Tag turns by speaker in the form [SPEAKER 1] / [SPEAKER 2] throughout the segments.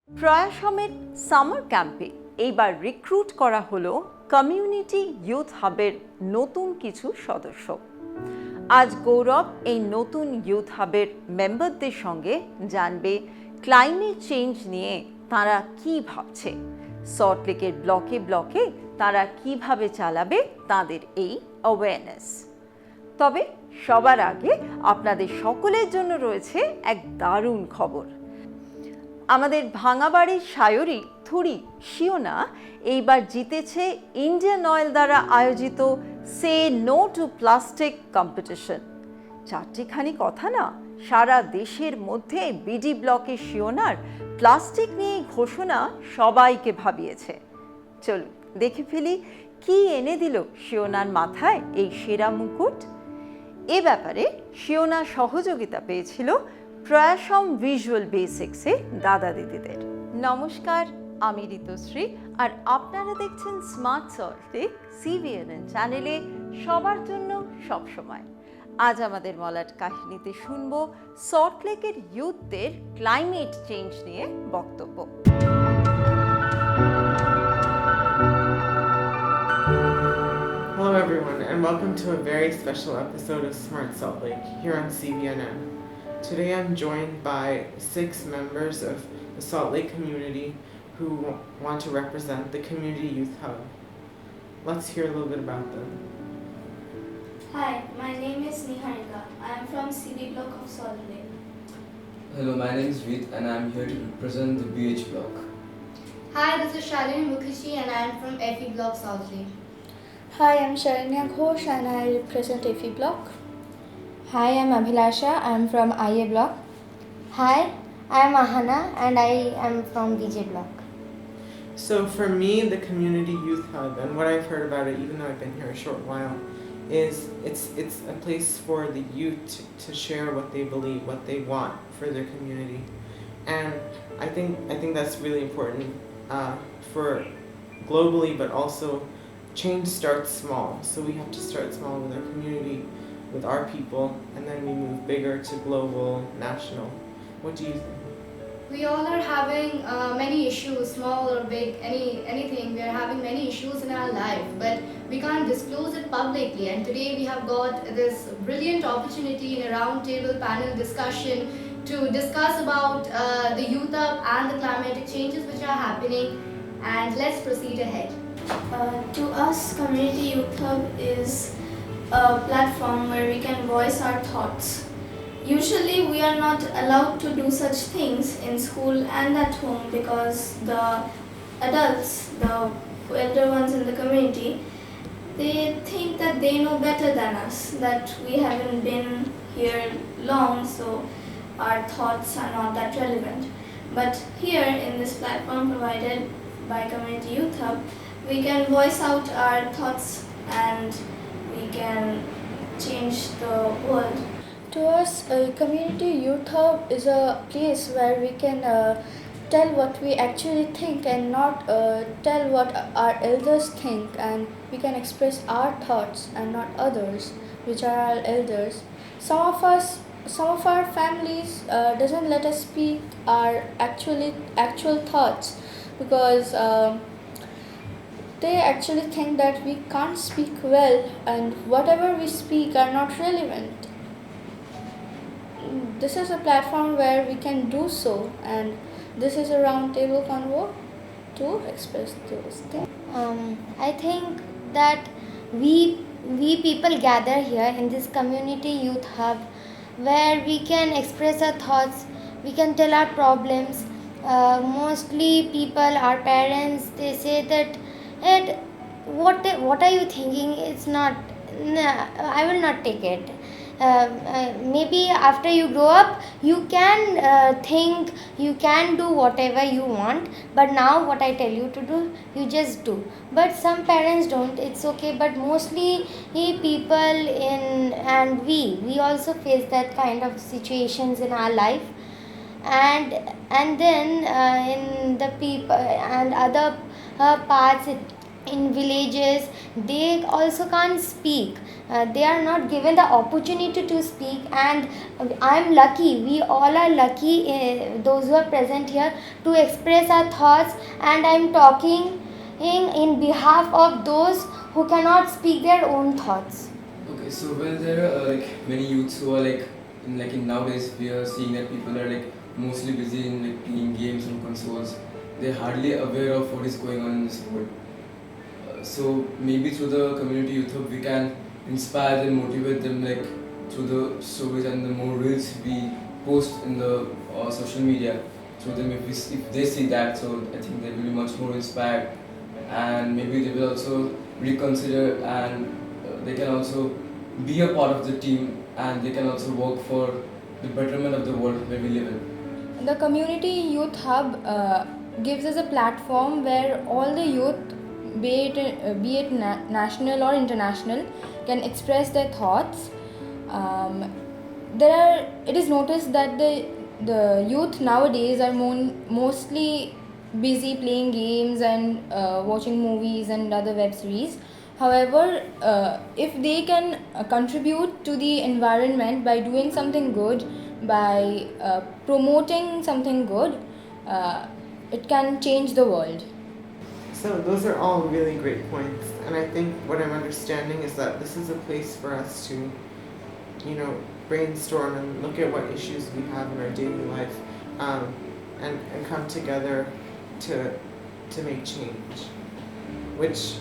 [SPEAKER 1] প্রয়াসমের summer ক্যাম্পে এইবার recruit করা হলো কমিউনিটি ইউথ হাবের নতুন কিছু সদস্য। আজ গৌরব এই নতুন ইউথ হাবের মেম্বারদের সঙ্গে জানবে ক্লাইমেট চেঞ্জ নিয়ে তারা কি ভাবছে, সল্টলেকের ব্লকে ব্লকে তারা কিভাবে চালাবে তাদের এই অ্যাওয়ারনেস। তবে সবার আগে আপনাদের সকলের জন্য রয়েছে এক দারুণ খবর। আমাদের ভাঙাবাড়ির সায়রী থুরি শিওনা এইবার জিতেছে ইন্ডিয়ান অয়েল দ্বারা আয়োজিত say no to plastic competition. চারটিখানি কথা না, সারা দেশের মধ্যে বিডি ব্লকের শিওনার প্লাস্টিক নিয়ে ঘোষণা সবাইকে ভাবিয়েছে। চলুন দেখে ফেলি কি এনে দিল শিওনার মাথায় এই সেরা মুকুট। এ ব্যাপারে শিওনা সহযোগিতা পেয়েছিল প্রয়াসম ভিজুয়াল বেসিক্সে দাদা দিদিদের। নমস্কার, আমি ঋতুশ্রী, আর আপনারা দেখছেন স্মার্ট সল্টলেক CVNN চ্যানেলে সবার জন্য সবসময়। আজ আমাদের মলাট কাহিনীতে শুনব সল্টলেকের ইউথদের ক্লাইমেট চেঞ্জ নিয়ে বক্তব্য।
[SPEAKER 2] Hello everyone, and welcome to a very special episode of Smart Saltlake here on CVNN. Today I'm joined by 6 members of the Salt Lake community who want to represent the Community Youth Hub. Let's hear a little bit about them.
[SPEAKER 3] Hi, my name is Niharika. I am from CB block of Salt Lake.
[SPEAKER 4] Hello, my name is Veet and I am here to represent the BH block.
[SPEAKER 5] Hi, this is Shalini Mukherjee and I am from FE block South Lake.
[SPEAKER 6] Hi, I'm Sharanya Ghosh and I represent FE block.
[SPEAKER 7] Hi, I'm Abhilasha. I'm from IA block.
[SPEAKER 8] Hi, I'm Ahana and I am from BJ block.
[SPEAKER 2] So for me, the Community Youth Hub, and what I've heard about it, even though I've been here a short while, is it's a place for the youth to share what they believe, what they want for their community. And I think that's really important for globally, but also change starts small. So we have to start small with our community, with our people, and then we move bigger to global, national. What do you think?
[SPEAKER 5] We all are having many issues, small or big, anything. We are having many issues in our life, but we can't disclose it publicly. And today we have got this brilliant opportunity in a roundtable panel discussion to discuss about the youth hub and the climatic changes which are happening. And let's proceed ahead.
[SPEAKER 3] To us, Community Youth Hub is a platform where we can voice our thoughts. Usually we are not allowed to do such things in school and at home because the adults, the elder ones in the community, they think that they know better than us, that we haven't been here long, so our thoughts are not that relevant. But here in this platform provided by Community Youth Hub, we can voice out our thoughts and we can change the world.
[SPEAKER 6] To us, Community Youth Hub is a place where we can tell what we actually think and not tell what our elders think, and we can express our thoughts and not others, which are our elders. Some of our families doesn't let us speak our actual thoughts because they actually think that we can't speak well and whatever we speak are not relevant. This is a platform where we can do so, and this is a round table convo to express those things.
[SPEAKER 8] I think that we people gather here in this Community Youth Hub where we can express our thoughts, we can tell our problems. Mostly people, our parents, they say that, Ed, what are you thinking? It's not, nah, I will not take it. Maybe after you grow up you can think, you can do whatever you want, but now what I tell you to do, you just do. But some parents don't, it's okay, but mostly people and we also face that kind of situations in our life. And then in the people and other parts in villages, they also can't speak. They are not given the opportunity to speak, and I'm lucky, we all are lucky, those who are present here, to express our thoughts, and I'm talking in behalf of those who cannot speak their own thoughts.
[SPEAKER 4] Okay, so well, there are like many youths who are in nowadays we are seeing that people are like mostly busy in like playing games on consoles. They're hardly aware of what is going on in this world. So maybe through the community youth hub we can inspire them, motivate them like through the stories and the more reels we post in the social media through them. If they see that, so I think they will be much more inspired, and maybe they will also reconsider, and they can also be a part of the team, and they can also work for the betterment of the world where we live in.
[SPEAKER 7] The Community Youth Hub gives us a platform where all the youth, be it national or international, can express their thoughts. It is noticed that the youth nowadays are mostly busy playing games and watching movies and other web series. However, if they can contribute to the environment by doing something good, by promoting something good, it can change the world.
[SPEAKER 2] So those are all really great points, and I think what I'm understanding is that this is a place for us to, brainstorm and look at what issues we have in our daily life, and come together to make change. Which,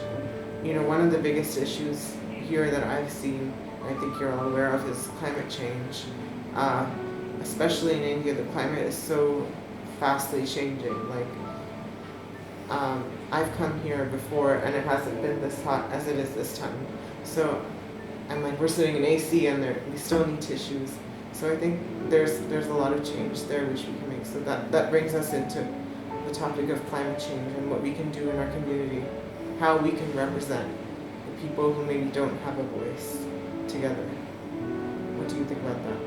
[SPEAKER 2] one of the biggest issues here that I've seen, and I think you're all aware of, is climate change. Especially in India, the climate is so fastly changing. I've come here before and it hasn't been this hot as it is this time. So I'm like, we're sitting in AC and we still need tissues. So I think there's a lot of change there which we can make. So that brings us into the topic of climate change and what we can do in our community, how we can represent the people who maybe don't have a voice together. What do you think about that?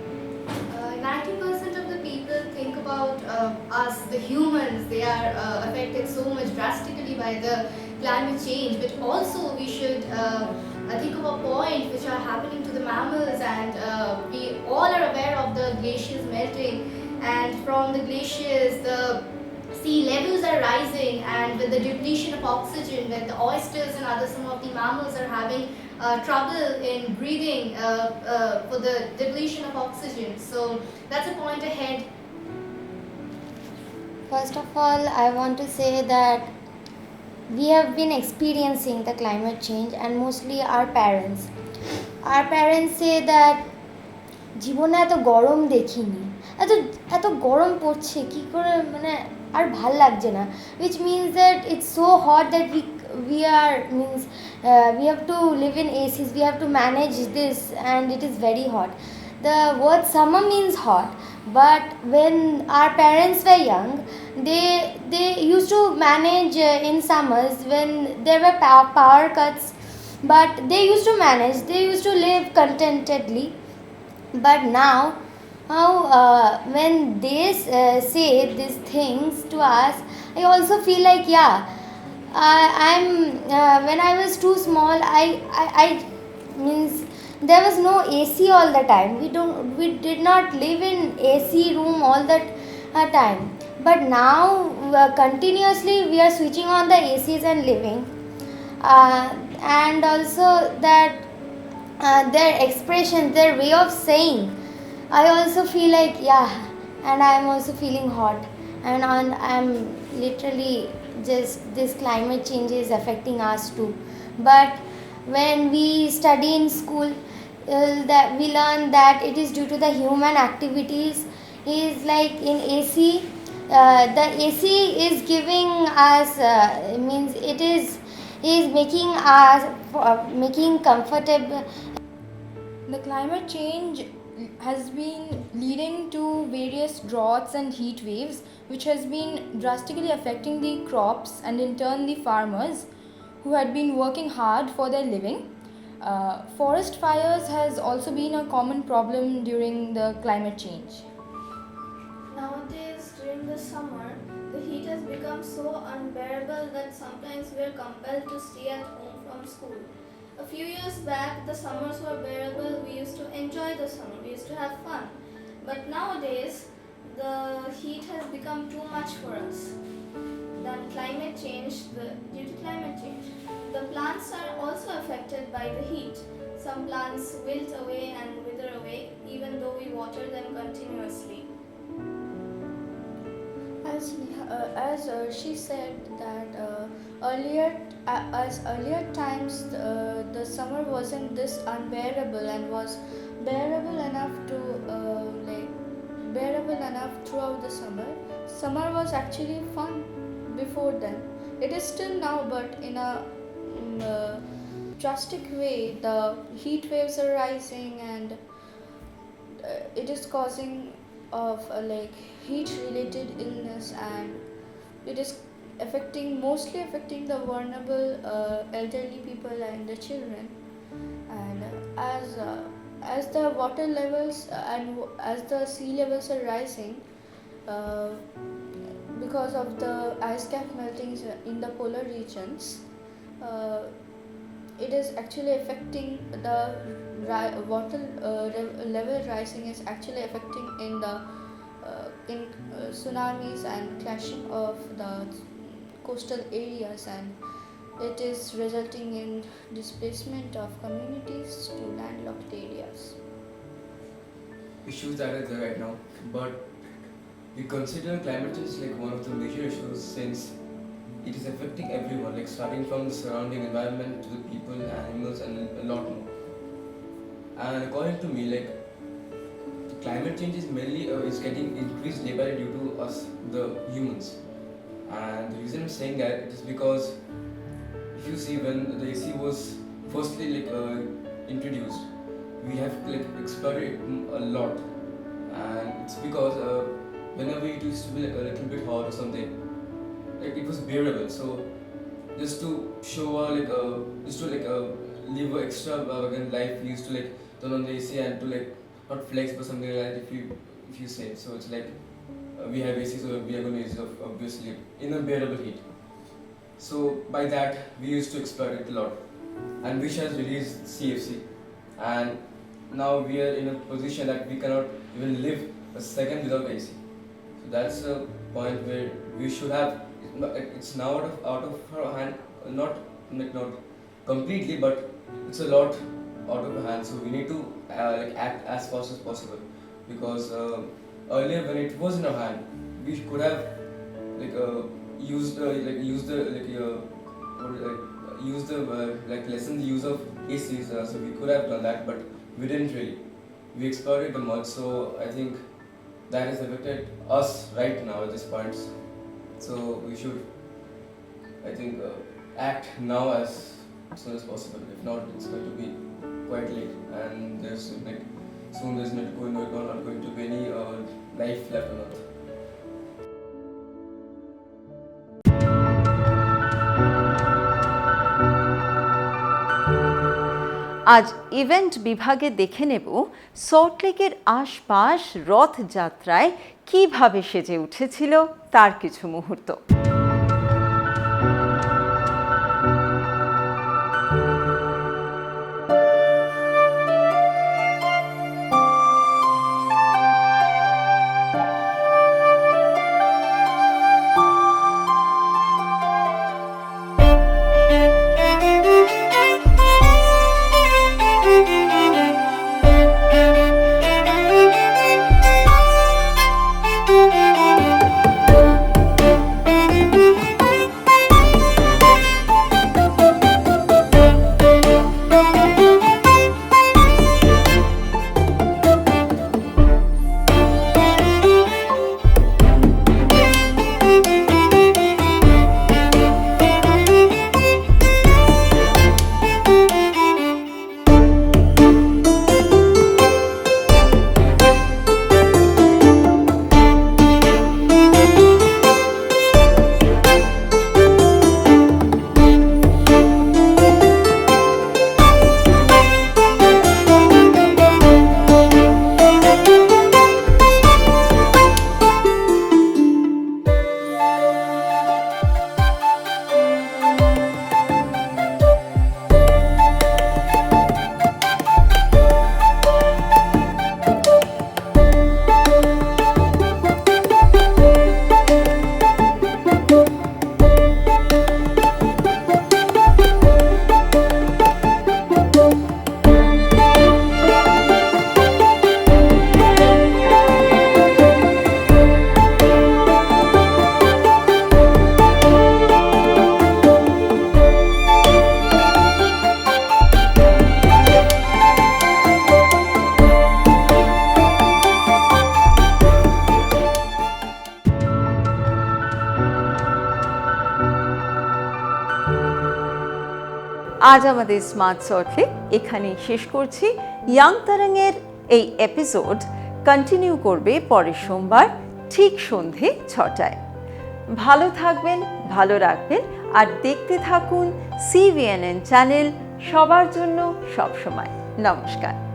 [SPEAKER 5] 90% of the people think about us, the humans. They are affected so much drastically by the climate change. But also we should think of a point which are happening to the mammals, and we all are aware of the glaciers melting, and from the glaciers the sea levels are rising, and with the depletion of oxygen, when the oysters and other some of the mammals are having trouble in breathing for the depletion of oxygen. So that's a point ahead.
[SPEAKER 8] First of all, I want to say that we have been experiencing the climate change, and mostly our parents. Our parents say that জীবনে এত গরম দেখিনি, এত গরম পড়ছে কি করে, মানে আর ভাল লাগছে না, which means that it's so hot that we have to live in ACs, we have to manage this, and it is very hot. The word summer means hot, but when our parents were young, they used to manage in summers when there were power cuts, but they used to manage, they used to live contentedly. But now when they say these things to us, I also feel like I'm when I was too small, I means there was no AC all the time. We did not live in AC room all the time. But now continuously we are switching on the ACs and living, and also that their expression, their way of saying, I also feel like and I am also feeling hot, and I'm literally just, this climate change is affecting us too. But when we study in school, that we learn that it is due to the human activities. Is like in AC, the AC is giving us means it is making us making comfortable.
[SPEAKER 7] The climate change has been leading to various droughts and heat waves, which has been drastically affecting the crops and in turn the farmers who had been working hard for their living. Forest fires has also been a common problem during the climate change.
[SPEAKER 3] Nowadays, during the summer, the heat has become become so unbearable that sometimes we are compelled to stay at home from school. A few years back, the summers were bearable. We used to enjoy the summer. We used to have fun. But nowadays, the heat has become too much for us. Then due to climate change, the plants are also affected by the heat. Some plants wilt away and wither away even though we water them continuously.
[SPEAKER 6] As she said that earlier times the summer wasn't this unbearable and was bearable enough to bearable enough throughout the summer. Summer was actually fun before then. It is still now, but in a drastic way. The heat waves are rising and it is causing of heat related illness, and it is mostly affecting the vulnerable elderly people and the children. And as the water levels and as the sea levels are rising because of the ice cap melting in the polar regions, it is actually affecting the water level rising is actually affecting in the tsunamis and clashing of the coastal areas, and it is resulting in displacement of communities to landlocked areas.
[SPEAKER 4] Issues that are there right now, but we consider climate change like one of the major issues since it is affecting everyone, like starting from the surrounding environment to the people, animals, and a lot more. And according to me, like climate change is mainly is getting increased day by day due to us, the humans. And the reason I'm saying that it is because if you see when the AC was firstly introduced, we have explored a lot, and it's because whenever it used to be a little bit hot or something, it was bearable. So just to show live an extra life, we used to turn on the AC and to not flex but something like that. If you say so, it's we have AC, so we are going to use it obviously in a bearable heat. So by that we used to exploit it a lot, and which has released CFC, and now we are in a position that we cannot even live a second without AC. So that's a point where we should have. It's now out of our hand, not completely, but it's a lot out of our hand. So we need to act as fast as possible, because earlier when it was in our hand, we could have lessen the use of ACs. So we could have done that, but we didn't really. We exploited the much, so I think that has affected us right now at this point. So we should, I think, act now as soon as possible. If not, it's going to be quite late, and there's soon there's not going to be any life left on Earth.
[SPEAKER 1] আজ event বিভাগে দেখে নেব সল্টলেকের আশপাশ রথযাত্রায় কিভাবে সেজে উঠেছিল তার কিছু মুহূর্ত। আজ আমাদের স্মার্ট সল্টলেক এখানেই শেষ করছি। ইয়াং তারাংয়ের এই এপিসোড কন্টিনিউ করবে পরের সোমবার ঠিক সন্ধে 6টায়। ভালো থাকবেন, ভালো রাখবেন আর দেখতে থাকুন CVNN চ্যানেল, সবার জন্য সবসময়। নমস্কার।